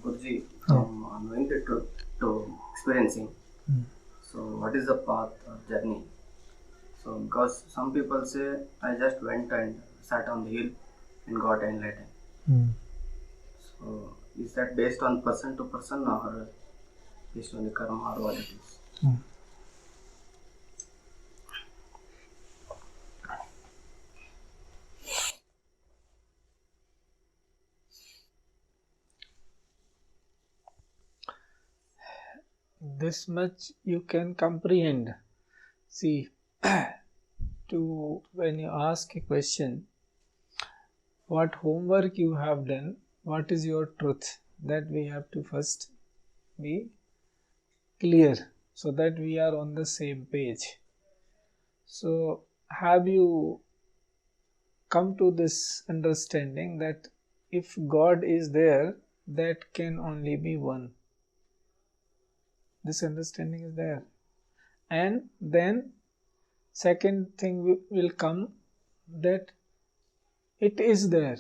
Guruji, from knowing the truth to experiencing. So, what is the path or journey? So, because some people say, I just went and sat on the hill and got enlightened. So, is that based on person to person or based on the karma or what it is? This much you can comprehend. See, when you ask a question, what homework you have done, what is your truth, that we have to first be clear so that we are on the same page. So, have you come to this understanding that if God is there, that can only be one? This understanding is there. And then second thing will come, that it is there.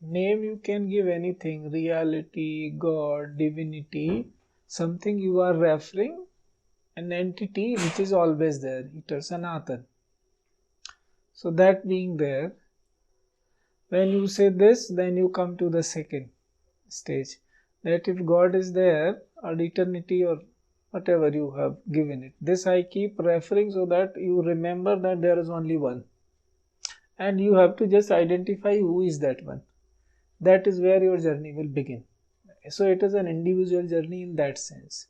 Name you can give anything, reality, God, divinity, something you are referring, an entity which is always there, eternal Sanatan. So that being there, when you say this, then you come to the second stage, that if God is there, or eternity, or whatever you have given it, this I keep referring so that you remember that there is only one, and you have to just identify who is that one. That is where your journey will begin. So it is an individual journey in that sense.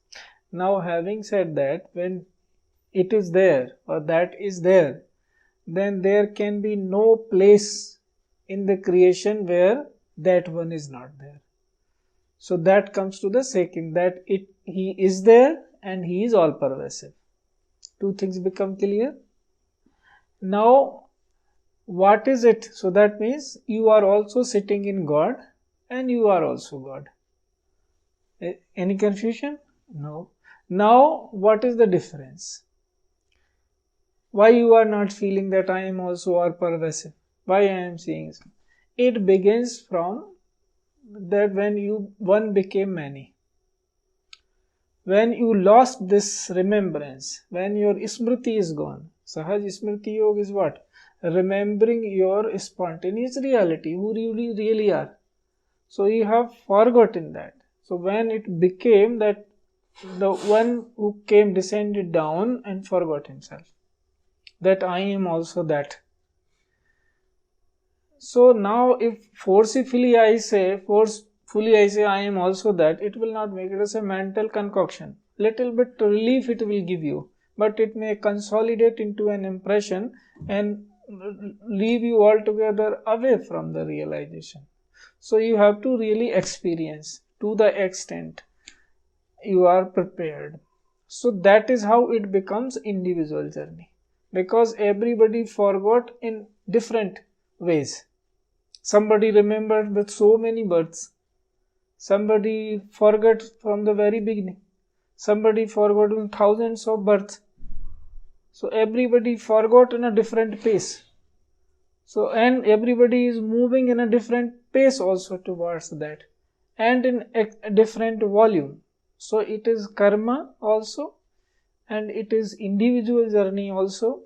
Now, having said that, when it is there or that is there, then there can be no place in the creation where that one is not there. So that comes to the second, that he is there and he is all pervasive. Two things become clear. Now, what is it? So that means you are also sitting in God and you are also God. Any confusion? No. Now, what is the difference? Why you are not feeling that I am also all pervasive? Why I am seeing? It begins from that when one became many. When you lost this remembrance, when your Smriti is gone. Sahaj Smriti Yog is what? Remembering your spontaneous reality, who you really are. So you have forgotten that. So when it became that the one who came descended down and forgot himself, that I am also that. So now if forcefully I say I am also that, it will not make it as a mental concoction. Little bit relief it will give you, but it may consolidate into an impression and leave you altogether away from the realization. So you have to really experience to the extent you are prepared. So that is how it becomes individual journey, because everybody forgot in different ways. Somebody remembered with so many births. Somebody forgot from the very beginning. Somebody forgot in thousands of births. So everybody forgot in a different pace. So, and everybody is moving in a different pace also towards that, and in a different volume. So it is karma also, and it is individual journey also,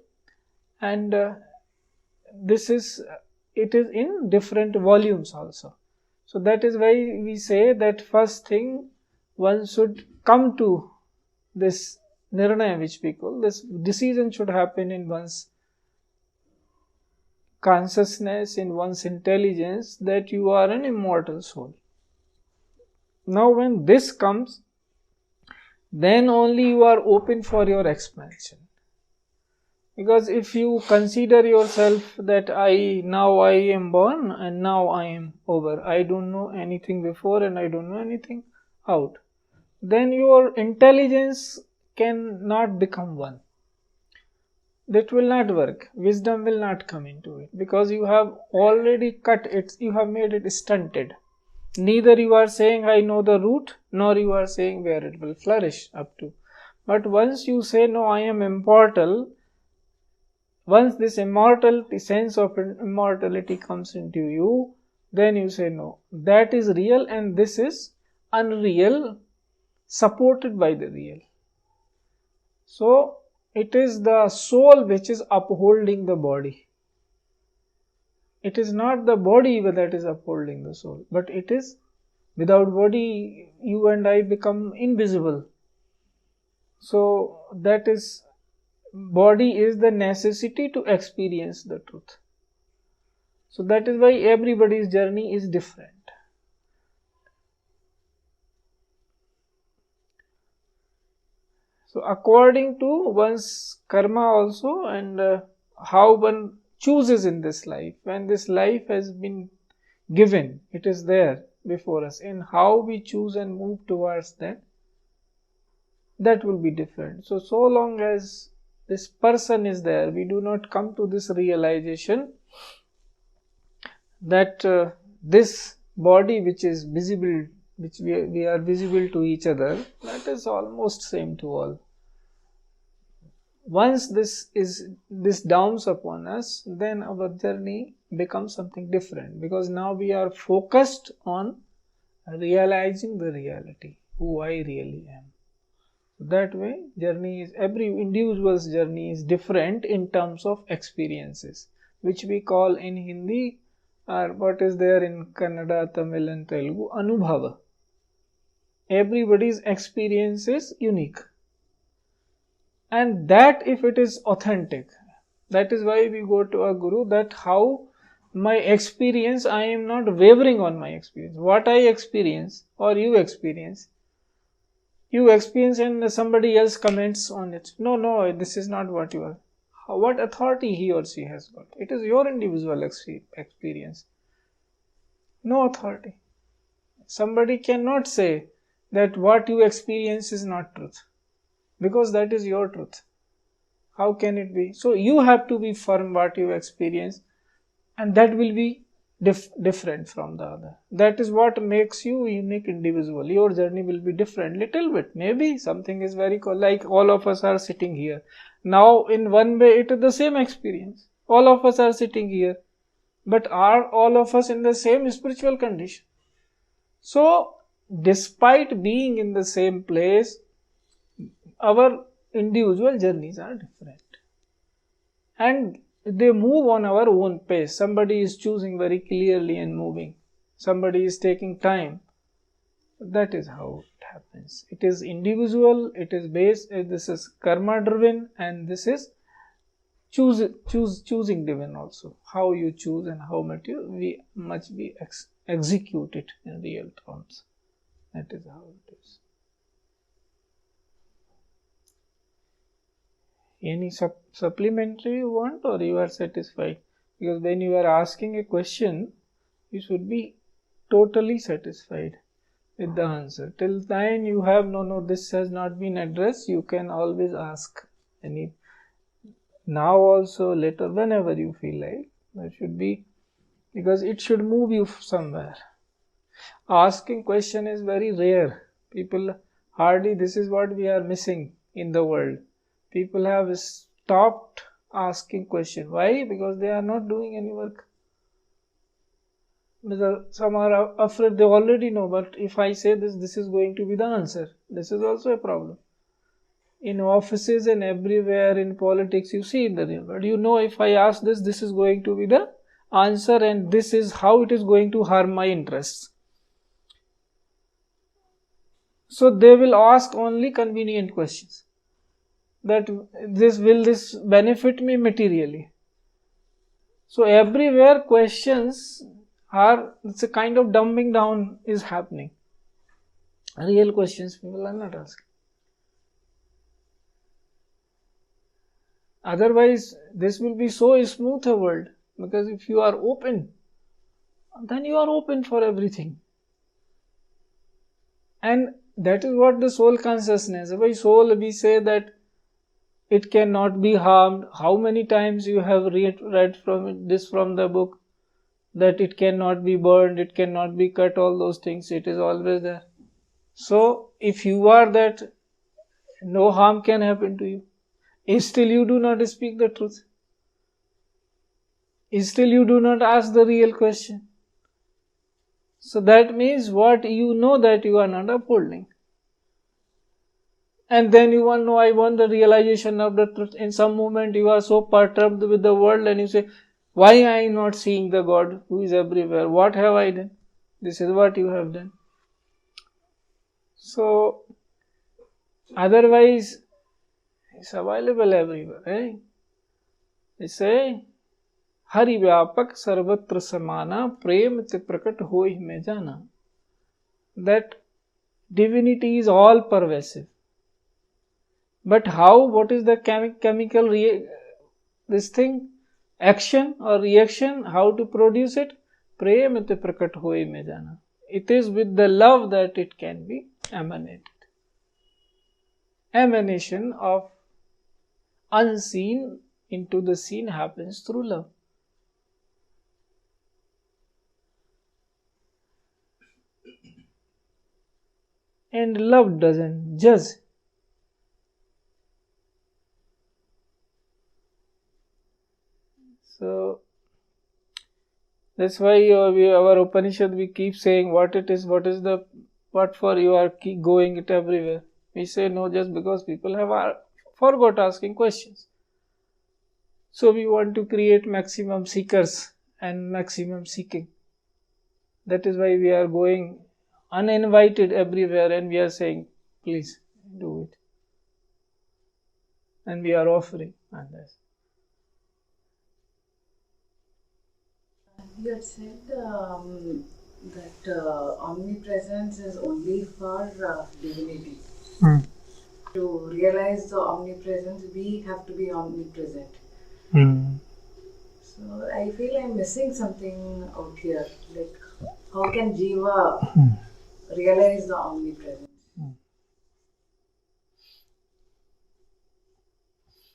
and it is in different volumes also. So that is why we say that first thing one should come to this nirnaya, which we call this decision, should happen in one's consciousness, in one's intelligence, that you are an immortal soul. Now when this comes, then only you are open for your expansion. Because if you consider yourself that I am born and now I am over, I don't know anything before and I don't know anything out, then your intelligence cannot become one. That will not work. Wisdom will not come into it, because you have already cut it, you have made it stunted. Neither you are saying I know the root, nor you are saying where it will flourish up to. But once you say no, I am immortal, once this immortality, sense of immortality comes into you, then you say no, that is real and this is unreal supported by the real. So it is the soul which is upholding the body. It is not the body that is upholding the soul, but it is, without body you and I become invisible. So that is, body is the necessity to experience the truth. So that is why everybody's journey is different. So according to one's karma also, and how one chooses in this life, when this life has been given, it is there before us, and how we choose and move towards that, that will be different. So long as this person is there, we do not come to this realization that this body which is visible, which we are visible to each other, that is almost same to all. Once this dawns upon us, then our journey becomes something different, because now we are focused on realizing the reality, who I really am. That way, every individual's journey is different in terms of experiences, which we call in Hindi, or what is there in Kannada, Tamil and Telugu, Anubhava. Everybody's experience is unique. And that, if it is authentic, that is why we go to a guru, that how my experience, I am not wavering on my experience. What I experience or you experience and somebody else comments on it. No, this is not what you are. What authority he or she has got? It is your individual experience. No authority. Somebody cannot say that what you experience is not truth, because that is your truth. How can it be? So you have to be firm what you experience, and that will be different from the other. That is what makes you a unique individual. Your journey will be different, little bit. Maybe something is very cool, like all of us are sitting here. Now in one way it is the same experience. All of us are sitting here. But are all of us in the same spiritual condition? So despite being in the same place, our individual journeys are different. And they move on our own pace. Somebody is choosing very clearly and moving. Somebody is taking time. That is how it happens. It is individual, it is based, this is karma driven, and this is choosing driven also. How you choose and how much we execute it in real terms. That is how it is. Any supplementary you want, or you are satisfied? Because when you are asking a question, you should be totally satisfied with the answer. Till then you have no, this has not been addressed, you can always ask. Now also, later, whenever you feel like, that should be, because it should move you somewhere. Asking question is very rare. People hardly, this is what we are missing in the world. People have stopped asking questions. Why? Because they are not doing any work. Some are afraid, they already know, but if I say this is going to be the answer. This is also a problem. In offices and everywhere, in politics, you see in the real world, if I ask this is going to be the answer, and this is how it is going to harm my interests. So they will ask only convenient questions. That will this benefit me materially? So everywhere questions it's a kind of dumbing down is happening. Real questions people are not asking. Otherwise, this will be so smooth a world, because if you are open, then you are open for everything. And that is what the soul consciousness. By soul we say that it cannot be harmed. How many times you have read from the book, that it cannot be burned, it cannot be cut, all those things, it is always there. So if you are that, no harm can happen to you. Still you do not speak the truth. Still you do not ask the real question. So that means what you know that you are not upholding. And then you want to know, I want the realization of the truth. In some moment you are so perturbed with the world and you say, why I am not seeing the God who is everywhere? What have I done? This is what you have done. So, otherwise, it's available everywhere. Eh? They say, Hari Vyapak Sarvatra Samana Prem Te Prakat Hoi Me Jana. That divinity is all pervasive. But how? What is the chemical this thing? Action or reaction? How to produce it? Prem Te Prakat Hoi Me Jana. It is with the love that it can be emanated. Emanation of unseen into the seen happens through love. And love doesn't judge. So that's why our Upanishad, we keep saying what it is, what for you are keep going it everywhere. We say no just because people have forgot asking questions. So we want to create maximum seekers and maximum seeking. That is why we are going uninvited everywhere and we are saying, please do it. And we are offering. And that's you had said that omnipresence is only for divinity. To realize the omnipresence, we have to be omnipresent. So I feel I'm missing something out here. Like, how can Jiva realize the omnipresence?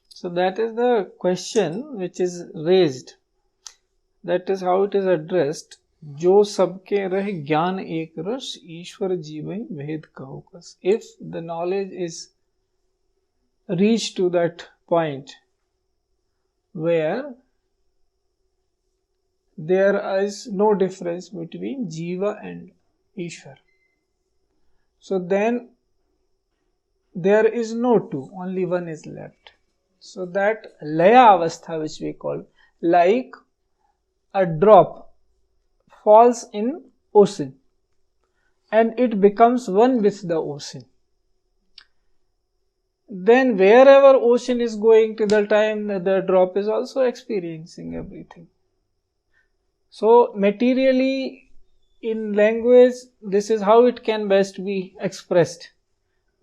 So that is the question which is raised. That is how it is addressed. जो सबके रह ज्ञान एक रस ईश्वर जीवन भेद कहो कस. If the knowledge is reached to that point where there is no difference between Jiva and Ishwar, so then there is no two, only one is left. So that Laya Avastha, which we call, like a drop falls in ocean and it becomes one with the ocean. Then wherever ocean is going till the time the drop is also experiencing everything. So materially in language, this is how it can best be expressed.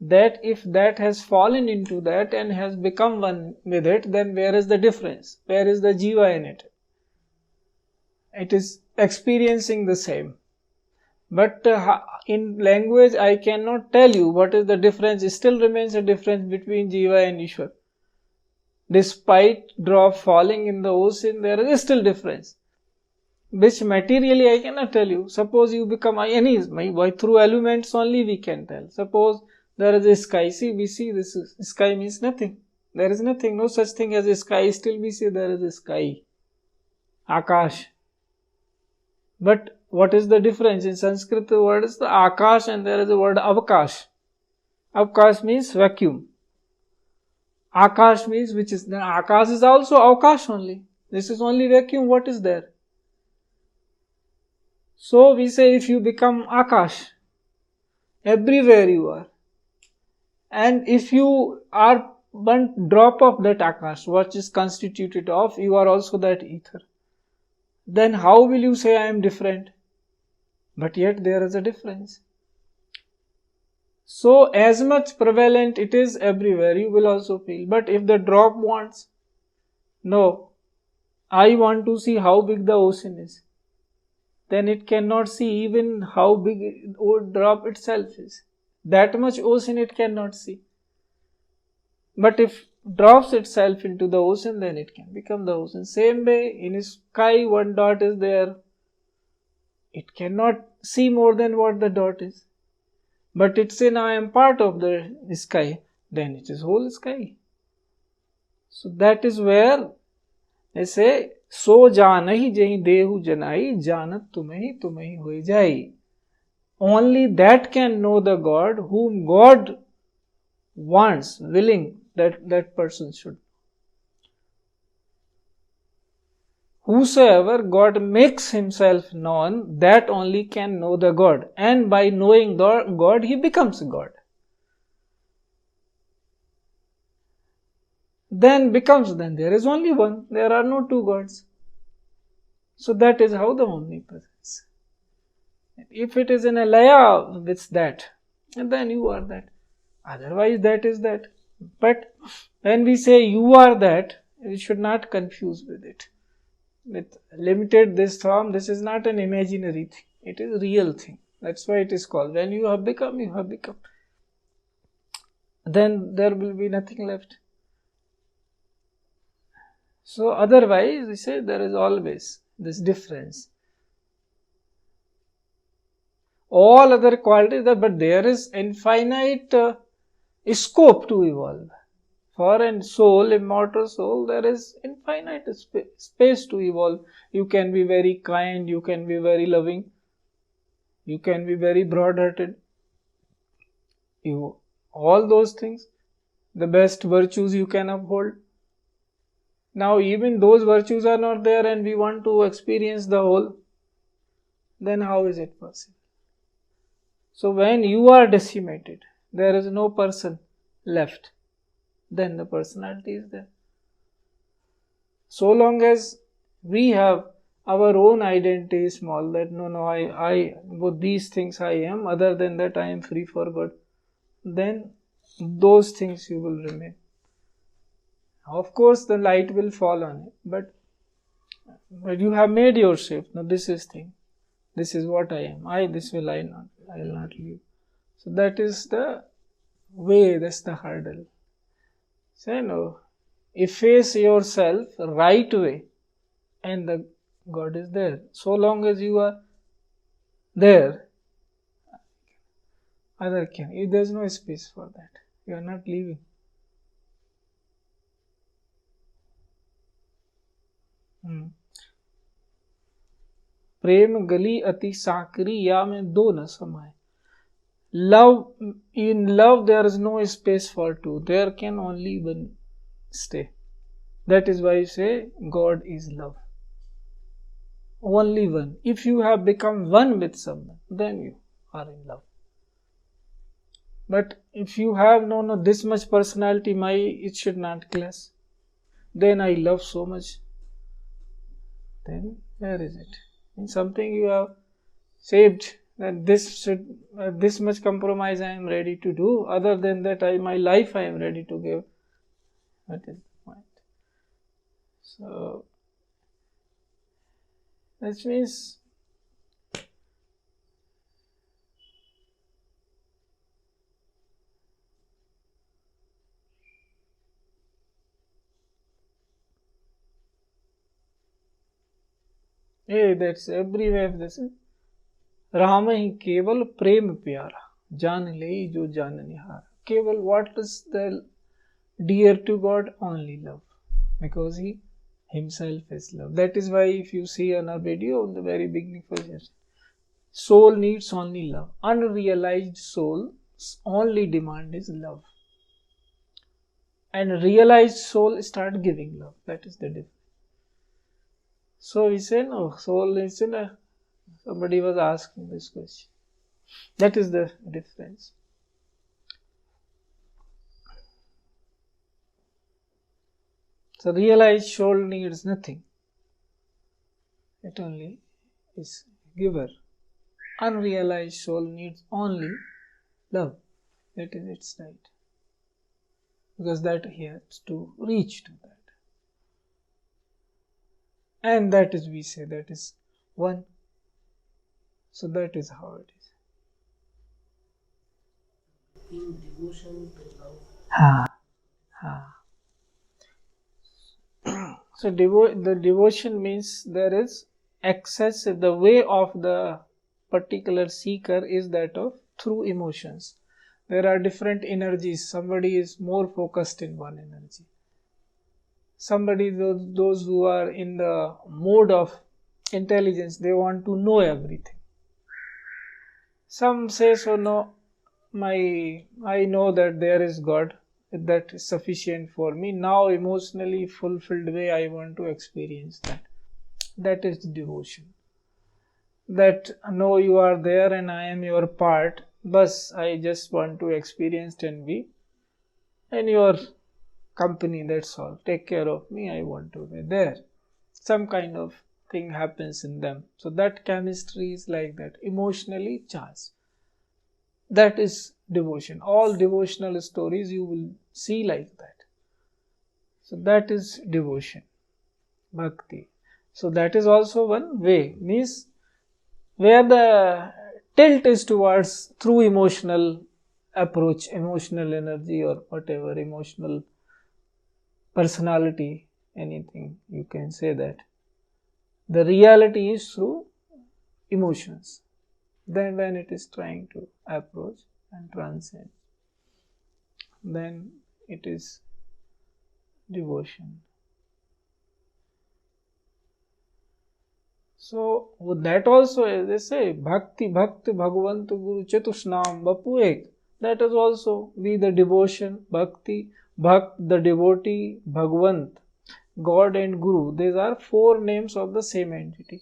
That if that has fallen into that and has become one with it, then where is the difference? Where is the Jiva in it? It is experiencing the same. But in language, I cannot tell you what is the difference. It still remains a difference between Jiva and Ishwar. Despite drop falling in the ocean, there is still difference. Which materially I cannot tell you. Suppose you become any, through elements only we can tell. Suppose there is a sky. See, we see this sky means nothing. There is nothing, no such thing as a sky. Still we say there is a sky. Akash. But what is the difference? In Sanskrit the word is the Akash and there is the word Avakash. Avakash means vacuum. Akash means which is, then Akash is also Avakash only. This is only vacuum, what is there? So we say if you become Akash, everywhere you are. And if you are one drop of that Akash, what is constituted of, you are also that ether. Then how will you say I am different? But yet there is a difference. So as much prevalent it is everywhere, you will also feel. But if the drop wants, no, I want to see how big the ocean is, then it cannot see even how big the drop itself is. That much ocean it cannot see. But if drops itself into the ocean, then it can become the ocean. Same way, in sky, one dot is there. It cannot see more than what the dot is. But it say, now I am part of the sky. Then it is whole sky. So that is where they say, सो जानहि जहि देहु जनाई, जानत तुम्हें ही होई जाई. Only that can know the God whom God wants, willing that person should. Whosoever God makes himself known, that only can know the God. And by knowing God, he becomes God. Then there is only one. There are no two gods. So that is how the omnipresence. If it is in a laya with that, then you are that. Otherwise, that is that. But when we say you are that, we should not confuse with it. With limited this form, this is not an imaginary thing. It is a real thing. That's why it is called. When you have become, you have become. Then there will be nothing left. So otherwise, we say there is always this difference. All other qualities, but there is infinite scope to evolve. For a soul, immortal soul, there is infinite space to evolve. You can be very kind, you can be very loving, you can be very broad-hearted. All those things, the best virtues you can uphold. Now even those virtues are not there and we want to experience the whole, then how is it possible? So when you are decimated, there is no person left, then the personality is there. So long as we have our own identity small, that I with these things I am, other than that I am free for God, then those things you will remain. Of course the light will fall on it, but you have made your shape. Now this is thing, this is what I am, this will I will not leave. So that is the way, that's the hurdle. Say no, efface yourself right way and the God is there. So long as you are there, other can. If there is no space for that, you are not leaving. प्रेम गली अति साकरी या में दो न समाए. Love, in love there is no space for two. There can only one stay. That is why you say God is love. Only one. If you have become one with someone, then you are in love. But if you have this much personality, it should not clash. Then I love so much. Then where is it? In something you have saved, that this much compromise I am ready to do. Other than that, my life I am ready to give. That is the point. So that means that's everywhere. This is Ram ही केवल प्रेम प्यारा, जान ले जो जान निहार. Keval, what is the dear to God? Only love, because He Himself is love. That is why if you see on our video in the very beginning, soul needs only love. Unrealized soul's only demand is love, and realized soul start giving love. That is the difference. So we say no, soul is in a. Somebody was asking this question. That is the difference. So realized soul needs nothing. It only is giver. Unrealized soul needs only love. That is its right. Because that he has to reach to that. And that is, we say, that is one. So that is how it is. In devotion to love. So the devotion means there is access. The way of the particular seeker is that of through emotions. There are different energies. Somebody is more focused in one energy. somebody, those who are in the mode of intelligence, they want to know everything. Some say, so no, I know that there is God, that is sufficient for me. Now emotionally fulfilled way I want to experience that. That is devotion. That no, you are there and I am your part, bus I just want to experience and be in your company, that's all. Take care of me, I want to be there. Some kind of thing happens in them. So that chemistry is like that, emotionally charged. That is devotion. All devotional stories you will see like that. So that is devotion, bhakti. So that is also one way, means where the tilt is towards through emotional approach, emotional energy or whatever, emotional personality, anything you can say that. The reality is through emotions. Then when it is trying to approach and transcend, then it is devotion. So with that also, as they say, bhakti, bhakti, bhagavant, guru, chatushnam, vapu ek. That is also be the devotion, bhakti, bhakt, the devotee, bhagavant, God and guru. These are four names of the same entity.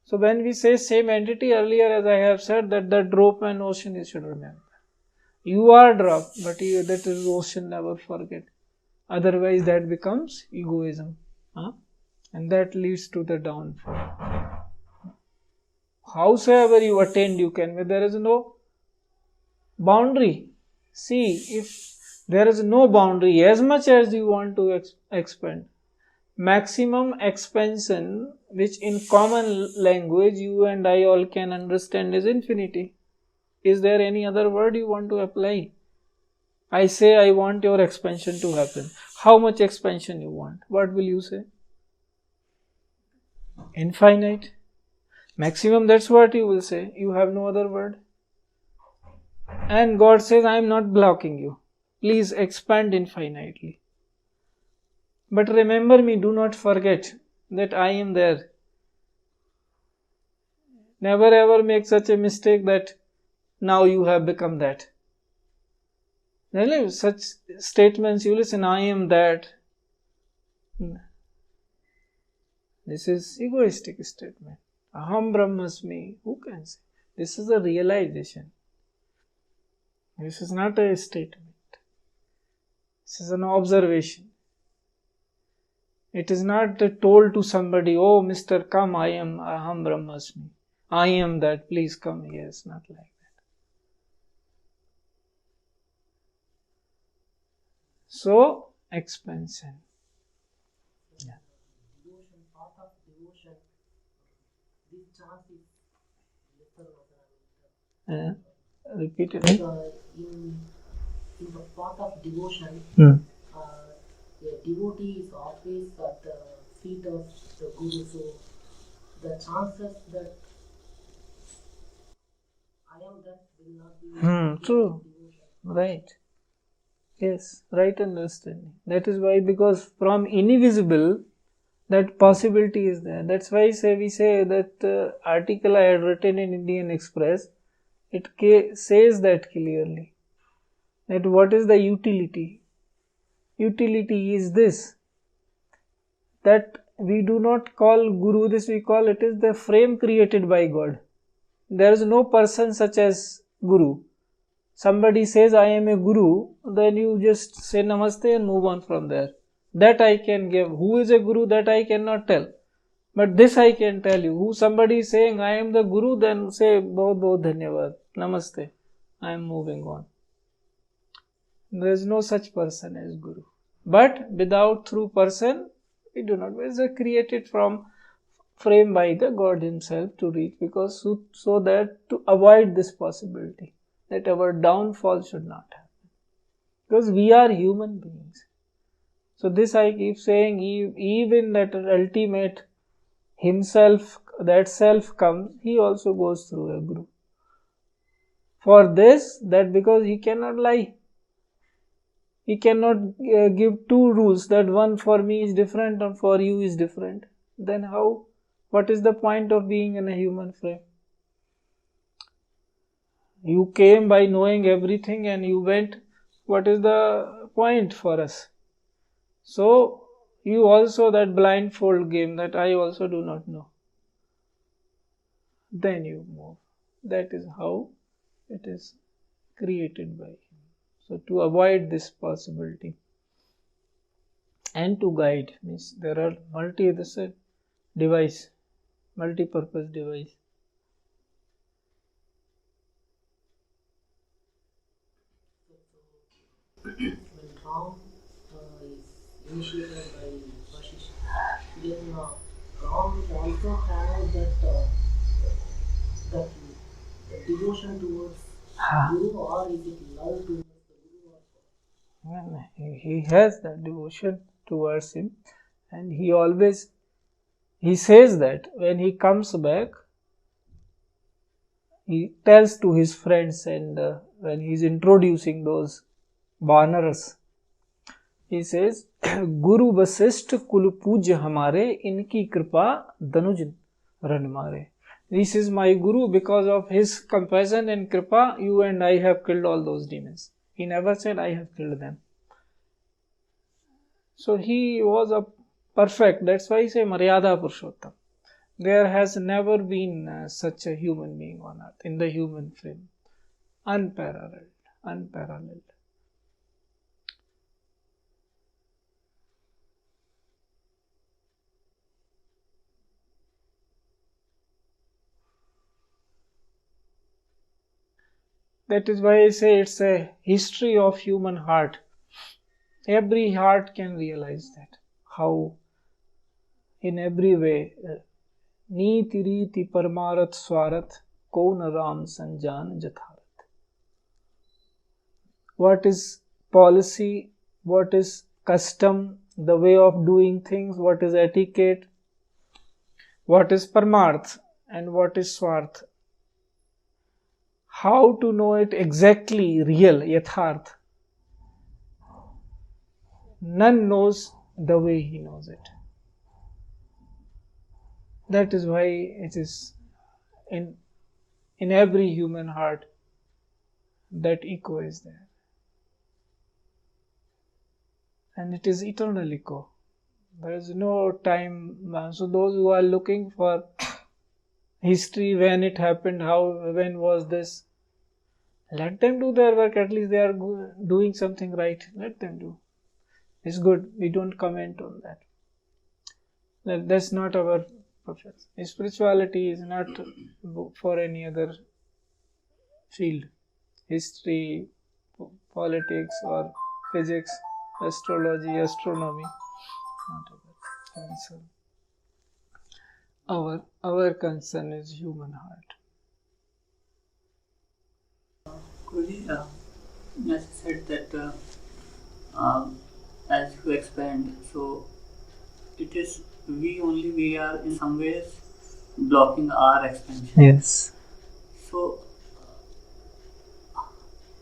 So when we say same entity, earlier as I have said that the drop and ocean, you should remember. You are drop, but that is ocean, never forget. Otherwise that becomes egoism. And that leads to the downfall. Howsoever you attend, you can, but there is no boundary. See, if there is no boundary, as much as you want to expand, maximum expansion, which in common language you and I all can understand, is infinity. Is there any other word you want to apply? I say I want your expansion to happen. How much expansion you want? What will you say? Infinite. Maximum, that's what you will say. You have no other word. And God says, I am not blocking you. Please expand infinitely. But remember me, do not forget that I am there. Never ever make such a mistake that now you have become that. Such statements you listen, I am that. This is egoistic statement. Aham Brahmasmi. Who can say? This is a realization. This is not a statement. This is an observation. It is not told to somebody, oh Mr. Come, I am Aham Brahmasmi. I am that, please come here. It's not like that. So, expansion. Yeah. Devotion, part of devotion, this chance is lesser. Repeat it. In the path of devotion, a devotee is always at the feet of the Guru. So the chances that I am that will not be True. Right. Yes, right understanding. That is why, because from invisible, that possibility is there. That's why we say that article I had written in Indian Express, it says that clearly. That what is the utility? Utility is this, that we do not call Guru this, we call it is the frame created by God. There is no person such as Guru. Somebody says I am a Guru, then you just say Namaste and move on from there. That I can give. Who is a Guru, that I cannot tell. But this I can tell you. Who somebody is saying I am the Guru, then say Bahut Bahut Dhanyavad, Namaste, I am moving on. There is no such person as Guru. But without through person, we do not. It is created from frame by the God himself to reach, because so that to avoid this possibility, that our downfall should not happen. Because we are human beings. So this I keep saying, even that ultimate himself, that self comes, he also goes through a Guru. For this, that because he cannot lie. He cannot give two rules, that one for me is different and for you is different. Then how? What is the point of being in a human frame? You came by knowing everything and you went. What is the point for us? So, you also that blindfold game that I also do not know. Then you move. That is how it is created by him. So, to avoid this possibility and to guide means there are multi-purpose device. When Ram is initiated by Vashisht, then Ram also had that devotion towards Guru, or is it love towards the Guru or No, he has that devotion towards him, and he says that when he comes back, he tells to his friends, and when he is introducing those Vanaras, he says, Guru Vasisht Kul Puj Hamare Inki Kripa Danuj Ran Mare. This is my Guru, because of his compassion and Kripa, you and I have killed all those demons. He never said, I have killed them. So he was a perfect, that's why I say Maryada Purushottam. There has never been such a human being on earth, in the human frame. Unparalleled. That is why I say it's a history of human heart. Every heart can realize that. How in every way, Neeti Riti Paramarat Swarat Kaun Ram Sanjan Jatharat. What is policy, what is custom, the way of doing things, what is etiquette, what is Paramarth and what is Swarth. How to know it exactly, real, Yatharth. None knows the way he knows it. That is why it is in every human heart that echo is there. And it is eternal echo. There is no time. So those who are looking for history, when it happened, when was this, let them do their work. At least they are doing something right. Let them do. It's good. We don't comment on that. That's not our profession. Spirituality is not for any other field. History, politics, or physics, astrology, astronomy. Not our concern. Our concern is human heart. Guruji, as you said that as you expand, so it is we are in some ways blocking our expansion. Yes. So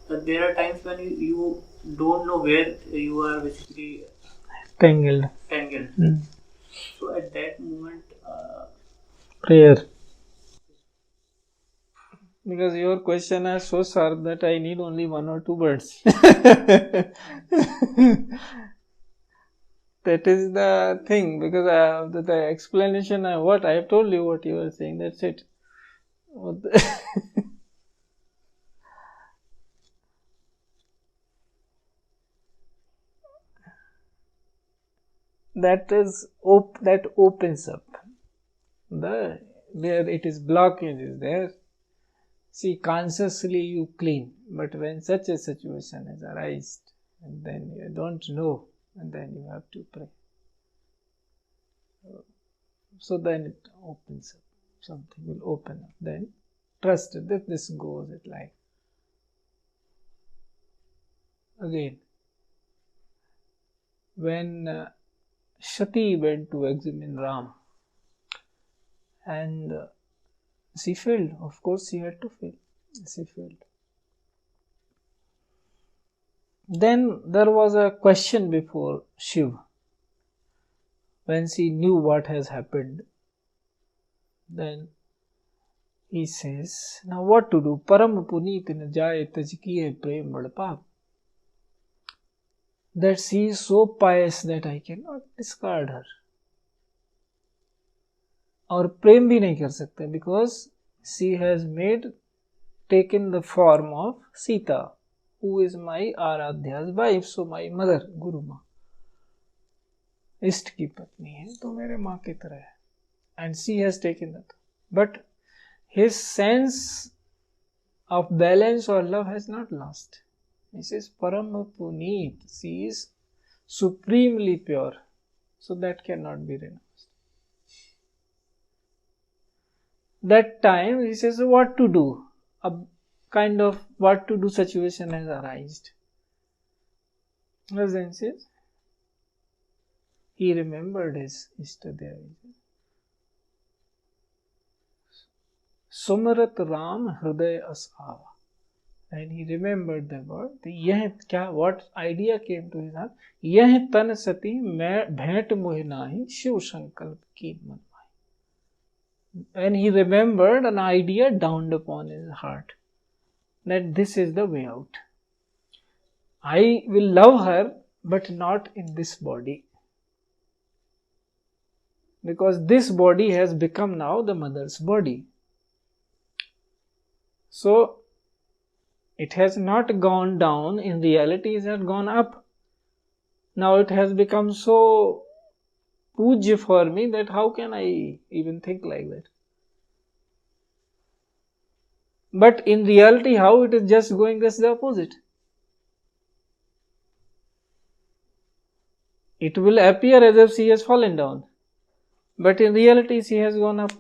there are times when you don't know where you are basically Tangled. So at that moment, prayer. Because your question is so sharp that I need only one or two words. That is the thing, because the explanation, what I have told you, what you are saying, that's it. That opens up. Where it is blockage is there. See, consciously you clean, but when such a situation has arisen, and then you don't know, and then you have to pray. So then it opens up. Something will open up. Then trust that this goes at life. Again, when Shati went to examine Ram, and she failed. Of course, she had to fail. She failed. Then there was a question before Shiv. When she knew what has happened, then he says, now what to do? Param puneet n jaye tajkiye prem badpap. That she is so pious that I cannot discard her. और प्रेम भी नहीं कर सकते because she has taken the form of Sita, who is my Aradhya's wife, so my mother, Guru Ma. इष्ट की पत्नी है तो मेरे माँ की तरह है. And she has taken that. But his sense of balance or love has not lost. He says, Param Puneet, she is supremely pure. So that cannot be renounced. That time he says, what to do? A kind of what to do situation has arisen. As then says, he remembered his Ishtadev. Sumrat Ram Hriday Asava. And he remembered the word. What idea came to his heart? Yeh tan sati bhaint moh nahi Shiv Sankalp ki man mai. And he remembered an idea dawned upon his heart. That this is the way out. I will love her, but not in this body. Because this body has become now the mother's body. So, it has not gone down, in reality it has gone up. Now it has become so puja for me that how can I even think like that? But in reality, how it is just going just the opposite. It will appear as if she has fallen down. But in reality, she has gone up.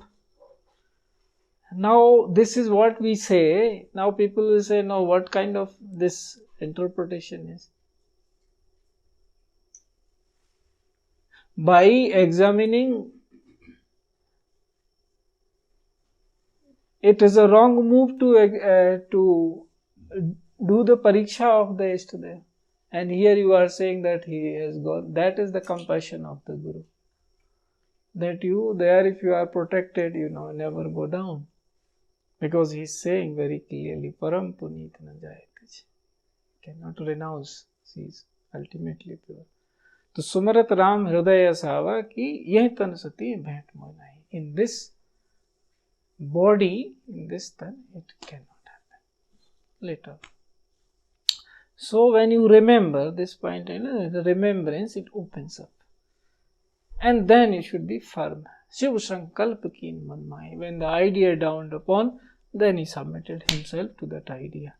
Now, this is what we say. Now people will say, no, what kind of this interpretation is? By examining, it is a wrong move to do the pariksha of the Ishtadev. And here you are saying that he has gone. That is the compassion of the Guru. That you there, if you are protected, never go down. Because he is saying very clearly, Param Puneet na jayate. Cannot renounce. She is ultimately pure. To Sumarat Ram Hridaya Sava ki yeh tan sati bhaint moh nahi. In this body, in this tan, it cannot happen. Later. So when you remember this point, the remembrance, it opens up. And then you should be firm. Shiv Sankalp ki man mai. When the idea dawned upon, then he submitted himself to that idea.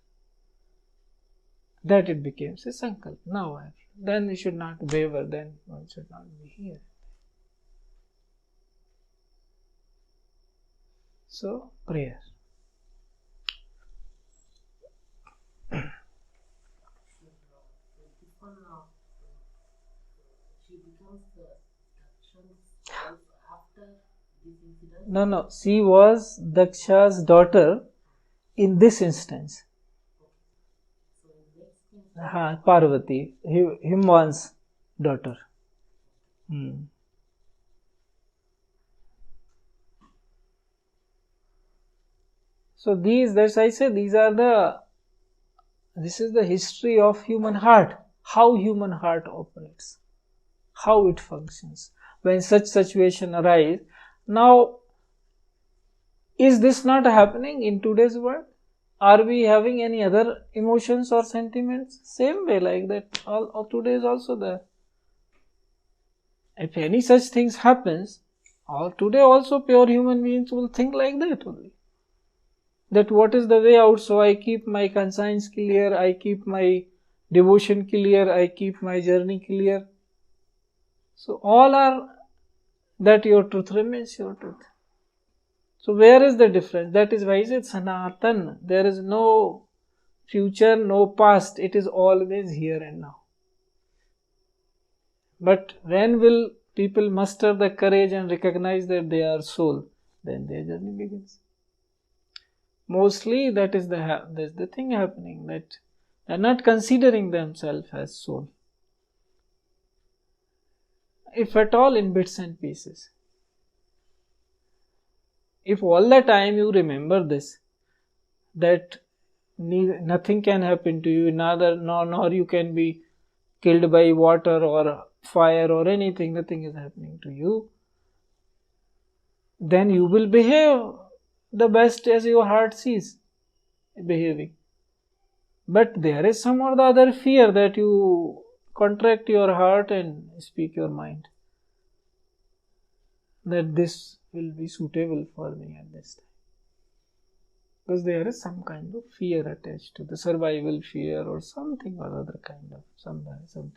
That it became a Sankalp. Now, then you should not waver, then one should not be here. So, prayer. She becomes the Daksha's wife after this incident. No, she was Daksha's daughter in this instance. So in next Parvati, Himwan's daughter. So this is the history of human heart. How human heart operates. How it functions. When such situation arise. Now, is this not happening in today's world? Are we having any other emotions or sentiments? Same way like that. All today is also there. If any such things happens, today also pure human beings will think like that only. That what is the way out, so I keep my conscience clear, I keep my devotion clear, I keep my journey clear. So all are that your truth remains your truth. So where is the difference? That is why he said Sanatan. There is no future, no past. It is always here and now. But when will people muster the courage and recognize that they are soul? Then their journey begins. Mostly that is the thing happening, that They are not considering themselves as soul. If at all, in bits and pieces. If all the time you remember this, that nothing can happen to you, nor you can be killed by water or fire or anything, nothing is happening to you, then you will behave the best as your heart sees behaving. But there is some or the other fear that you contract your heart and speak your mind, that this will be suitable for me at this time. Because there is some kind of fear attached to the survival fear or something or other kind of something.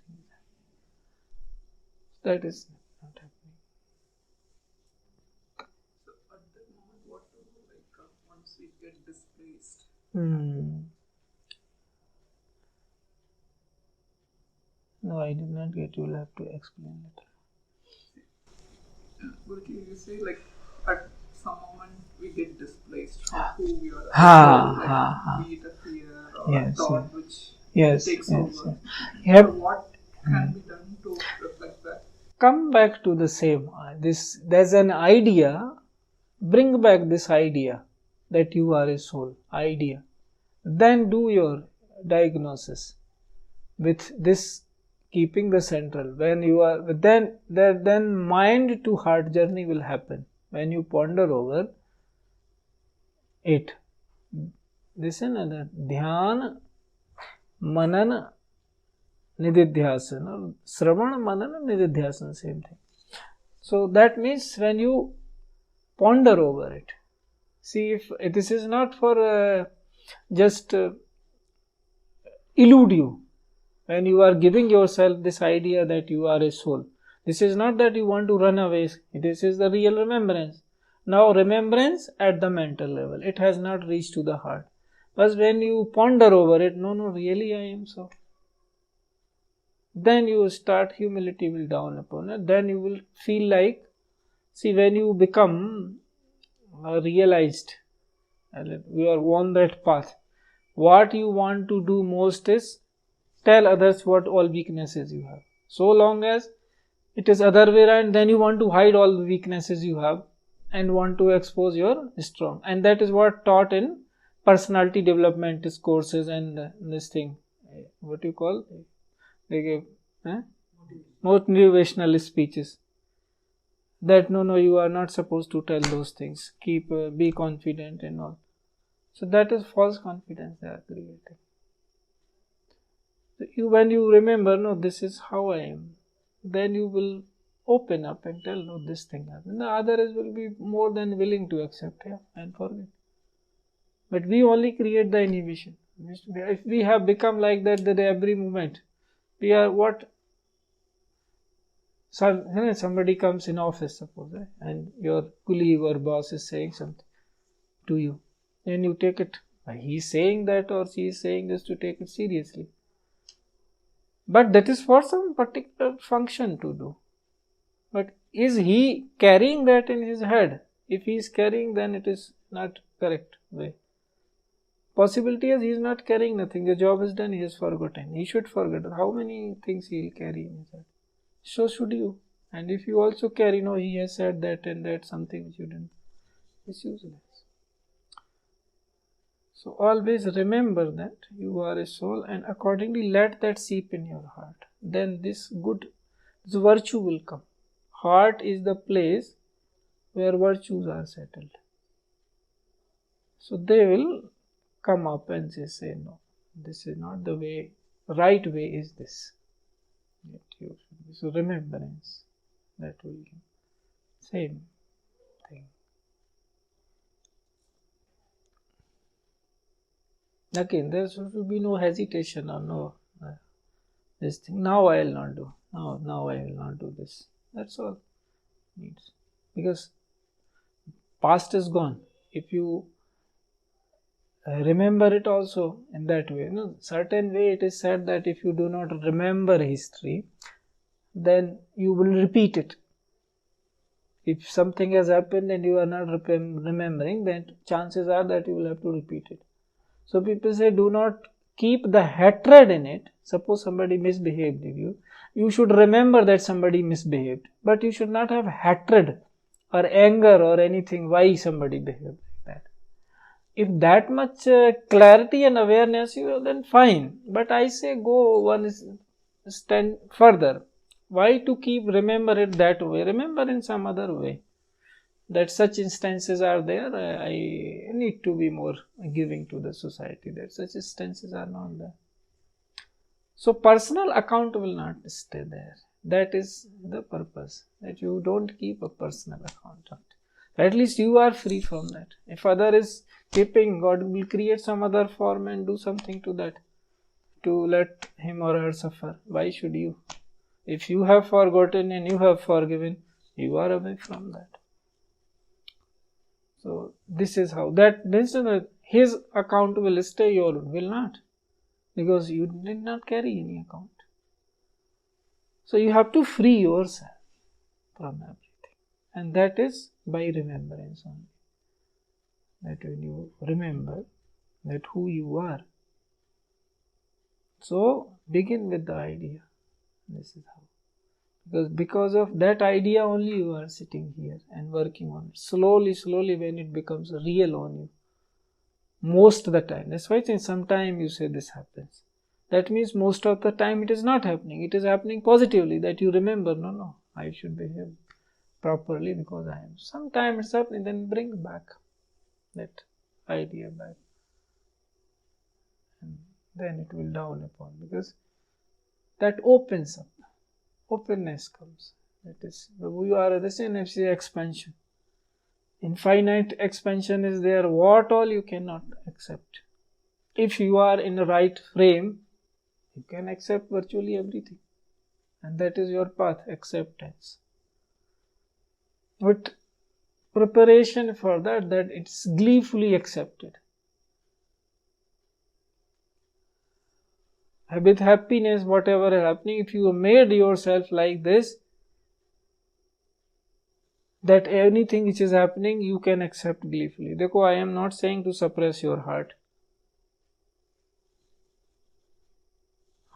That is not happening. So at that moment, what to do? Like once we get displaced. No, I did not get. You will have to explain it. Guruji, you say like at some moment we get displaced from who we are. Be it a fear or a thought which takes over. So what can be done to reflect that? Come back to the same. There's an idea. Bring back this idea that you are a soul. Idea. Then do your diagnosis with this, keeping the central. When you are then mind to heart journey will happen. When you ponder over it. This is another dhyan, manan, nididhyasan. Sravan, manan, nididhyasan, same thing. So that means when you ponder over it. See, if this is not for just elude you. When you are giving yourself this idea that you are a soul, this is not that you want to run away. This is the real remembrance. Now remembrance at the mental level. It has not reached to the heart. But when you ponder over it, no, really I am so. Then you start, humility will dawn upon it. Then you will feel like, see, when you become realized, you are on that path, what you want to do most is tell others what all weaknesses you have. So long as it is other way around, then you want to hide all the weaknesses you have and want to expose your strong. And that is what taught in personality development courses and this thing. What do you call? They give motivational speeches. That no, you are not supposed to tell those things. Be confident and all. So that is false confidence they are creating. So when you remember, no, this is how I am, then you will open up and tell, no, this thing happened. The others will be more than willing to accept and forget. But we only create the inhibition. If we have become like that every moment, we are what? Somebody comes in office, suppose, and your colleague or boss is saying something to you, then you take it. He is saying that or she is saying this, to take it seriously. But that is for some particular function to do. But is he carrying that in his head? If he is carrying, then it is not correct way. Possibility is he is not carrying nothing. The job is done, he has forgotten. He should forget. How many things he will carry in his head? So should you. And if you also carry, no, he has said that and that, something which you didn't, it's useless. So always remember that you are a soul, and accordingly let that seep in your heart. Then this virtue will come. Heart is the place where virtues are settled. So they will come up and say, no, this is not the way, right way is this. So remembrance, that will come. Same thing. Again, there should be no hesitation or no this thing. Now I will not do. Now I will not do this. That's all needs. Because past is gone. If you remember it also in that way, certain way it is said that if you do not remember history, then you will repeat it. If something has happened and you are not remembering, then chances are that you will have to repeat it. So people say, do not keep the hatred in it. Suppose somebody misbehaved with you, you should remember that somebody misbehaved, but you should not have hatred or anger or anything why somebody behaved like that. If that much clarity and awareness you have, then fine. But I say go one stand further. Why to keep remember it that way? Remember in some other way. That such instances are there. I need to be more giving to the society. That such instances are not there. So personal account will not stay there. That is the purpose. That you don't keep a personal account. At least you are free from that. If other is keeping, God will create some other form and do something to that, to let him or her suffer. Why should you? If you have forgotten and you have forgiven, you are away from that. So this is how. That means that his account will stay, your will not. Because you did not carry any account. So you have to free yourself from everything. And that is by remembrance only. That when you remember that who you are. So begin with the idea. This is how. Because of that idea only you are sitting here and working on it. Slowly when it becomes real on you. Most of the time. That's why in some time you say this happens. That means most of the time it is not happening. It is happening positively that you remember, no, I should behave properly because I am. Sometimes it's happening, then bring back that idea back. And then it will down upon, because that opens up. Openness comes. That is, we are the same expansion. Infinite expansion is there. What all you cannot accept. If you are in the right frame, you can accept virtually everything. And that is your path, acceptance. But preparation for that it's gleefully accepted. With happiness, whatever is happening, if you made yourself like this, that anything which is happening, you can accept gleefully. Dekho, I am not saying to suppress your heart.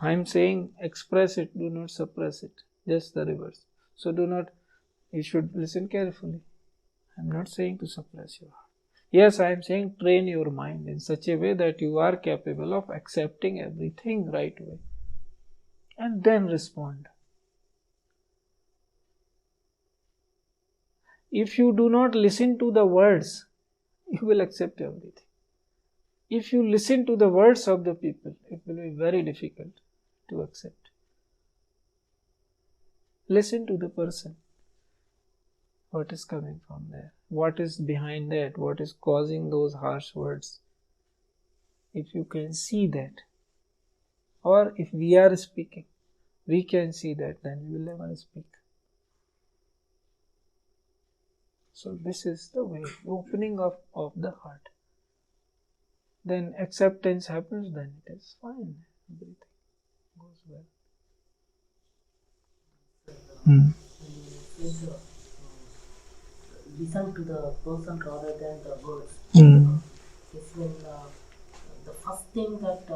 I am saying express it, do not suppress it. Just the reverse. So you should listen carefully. I am not saying to suppress your heart. Yes, I am saying train your mind in such a way that you are capable of accepting everything right way. And then respond. If you do not listen to the words, you will accept everything. If you listen to the words of the people, it will be very difficult to accept. Listen to the person. What is coming from there? What is behind that? What is causing those harsh words? If you can see that, or if we are speaking, we can see that, then we will never speak. So this is the way, opening up of the heart. Then acceptance happens, then it is fine. Everything goes well. Listen to the person rather than the words. It's when the first thing that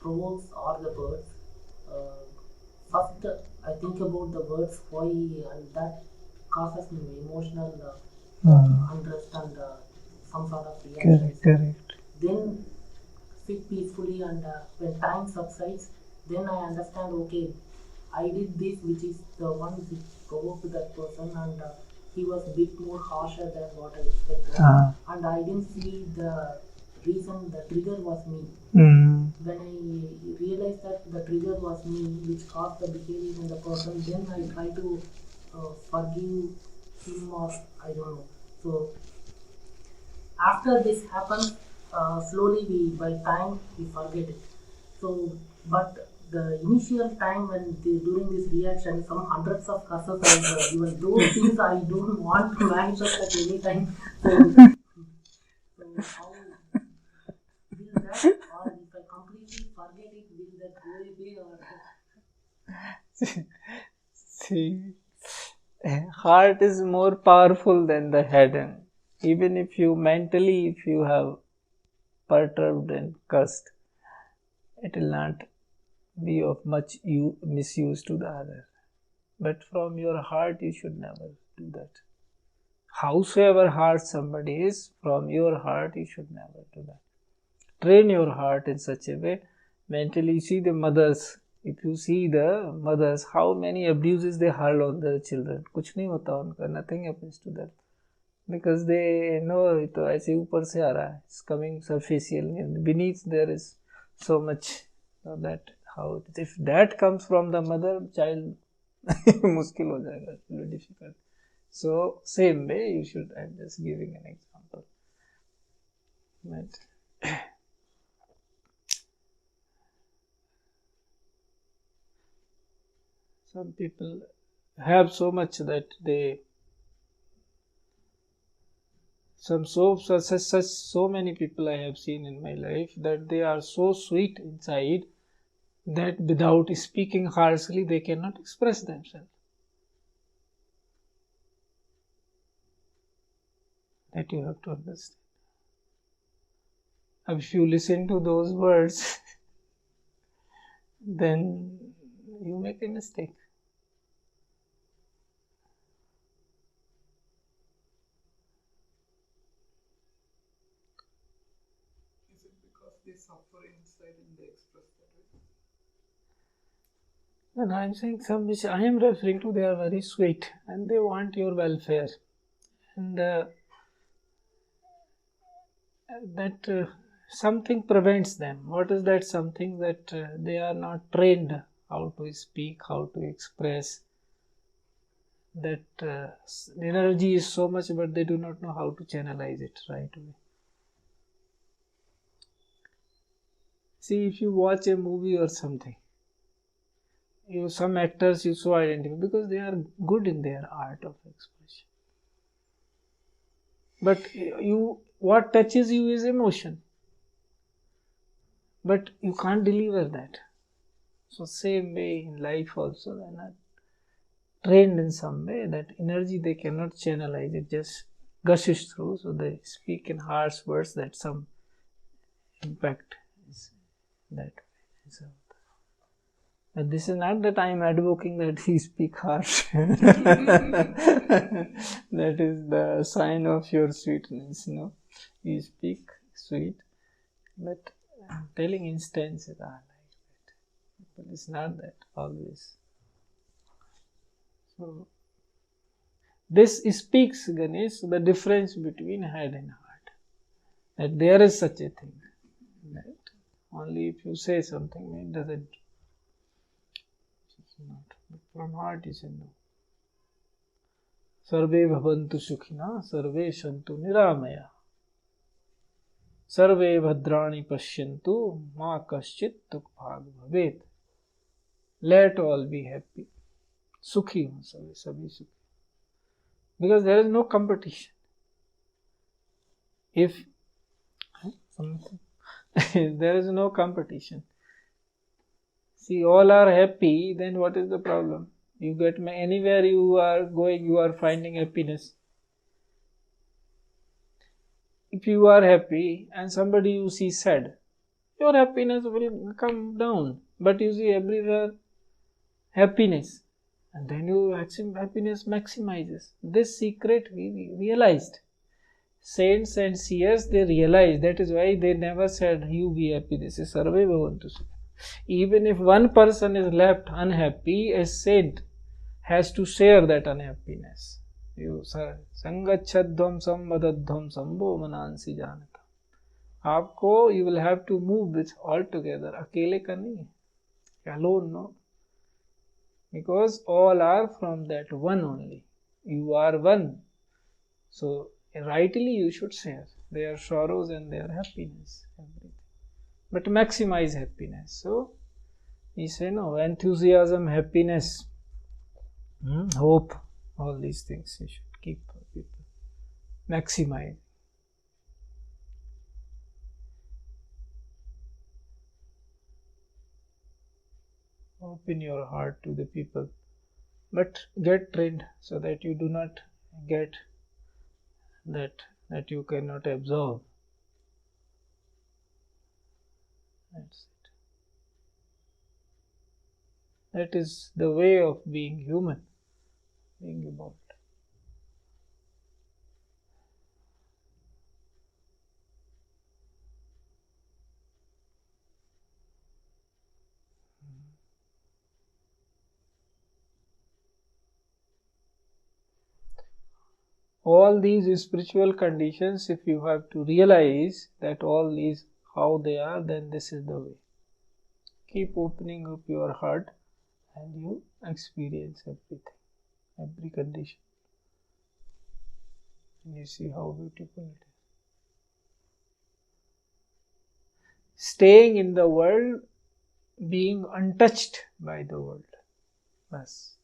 provokes are the words. First, I think about the words, why, and that causes me emotional unrest and some sort of reactions. Correct. Then sit peacefully, and when time subsides, then I understand, okay, I did this, which is the one which provoked that person, and he was a bit more harsher than what I expected. And I didn't see the reason, the trigger was me. When I realized that the trigger was me, which caused the behavior in the person, then I try to forgive him, or I don't know. So after this happens, slowly by time we forget it. So, but the initial time when during this reaction, some hundreds of curses are even those things I don't want to manifest at any time. So how will that, or if I completely forget it, will that go away, or? See, heart is more powerful than the head. And even if you mentally, if you have perturbed and cursed, it will not be of much misuse to the other. But from your heart you should never do that. Howsoever hard somebody is, from your heart you should never do that. Train your heart in such a way. Mentally, you see the mothers, if you see the mothers, how many abuses they hurl on their children. कुछ नहीं होता उनका, nothing happens to them. Because they know तो ऐसे ऊपर से आ रहा है, it's coming superficial, beneath there is so much. So that how it is. If that comes from the mother, child मुश्किल हो जाएगा, it will be difficult. So same way you should, I'm just giving an example. But some people have so much that they so many people I have seen in my life that they are so sweet inside that without speaking harshly they cannot express themselves. That you have to understand. If you listen to those words, then you make a mistake. Is it because they suffer inside and they express that way? And I am saying some which I am referring to, they are very sweet and they want your welfare. And that something prevents them. What is that something? That they are not trained how to speak, how to express. That the energy is so much, but they do not know how to channelize it right away. See, if you watch a movie or something, some actors you so identify because they are good in their art of expression. But what touches you is emotion. But you can't deliver that. So same way in life also, they are not trained in some way. That energy they cannot channelize, it just gushes through. So they speak in harsh words that some impact is that way. So, but this is not that I am advocating that he speak harsh. That is the sign of your sweetness. No, you speak sweet, but I'm telling instances are like that. But it's not that always. So this speaks, Ganesh, the difference between head and heart. That there is such a thing. That only if you say something, it doesn't. It's not. But from heart is a no. Sarve bhavantu sukhina, sarve shantu niramaya. Sarve bhadrani pashyantu, ma kaschit tuk bhag bhavet. Let all be happy. Sukhi ho sabhi sukhi. Because there is no competition. If there is no competition. See, all are happy, then what is the problem? You get anywhere you are going, you are finding happiness. If you are happy and somebody you see sad, your happiness will come down. But you see everywhere happiness, and then your happiness maximizes. This secret we realized. Saints and seers, they realized. That is why they never said, you be happy. This is sarve bhavantu. Even if one person is left unhappy, a saint has to share that unhappiness. You sangachadhvam samvadadhvam sambho manansi janata. Aapko, you will have to move this all together. Akele ka nahi. Alone, no. Because all are from that one only. You are one. So, rightly you should share their sorrows and their happiness. Everything. But maximize happiness. So, we say no, enthusiasm, happiness, hope, all these things you should keep for people. Maximize. Open your heart to the people. But get trained so that you do not get that you cannot absorb. That's it. That is the way of being human, being evolved. All these spiritual conditions, if you have to realize that all these how they are, then this is the way. Keep opening up your heart and you experience everything, every condition. And you see how beautiful it is. Staying in the world, being untouched by the world. Yes.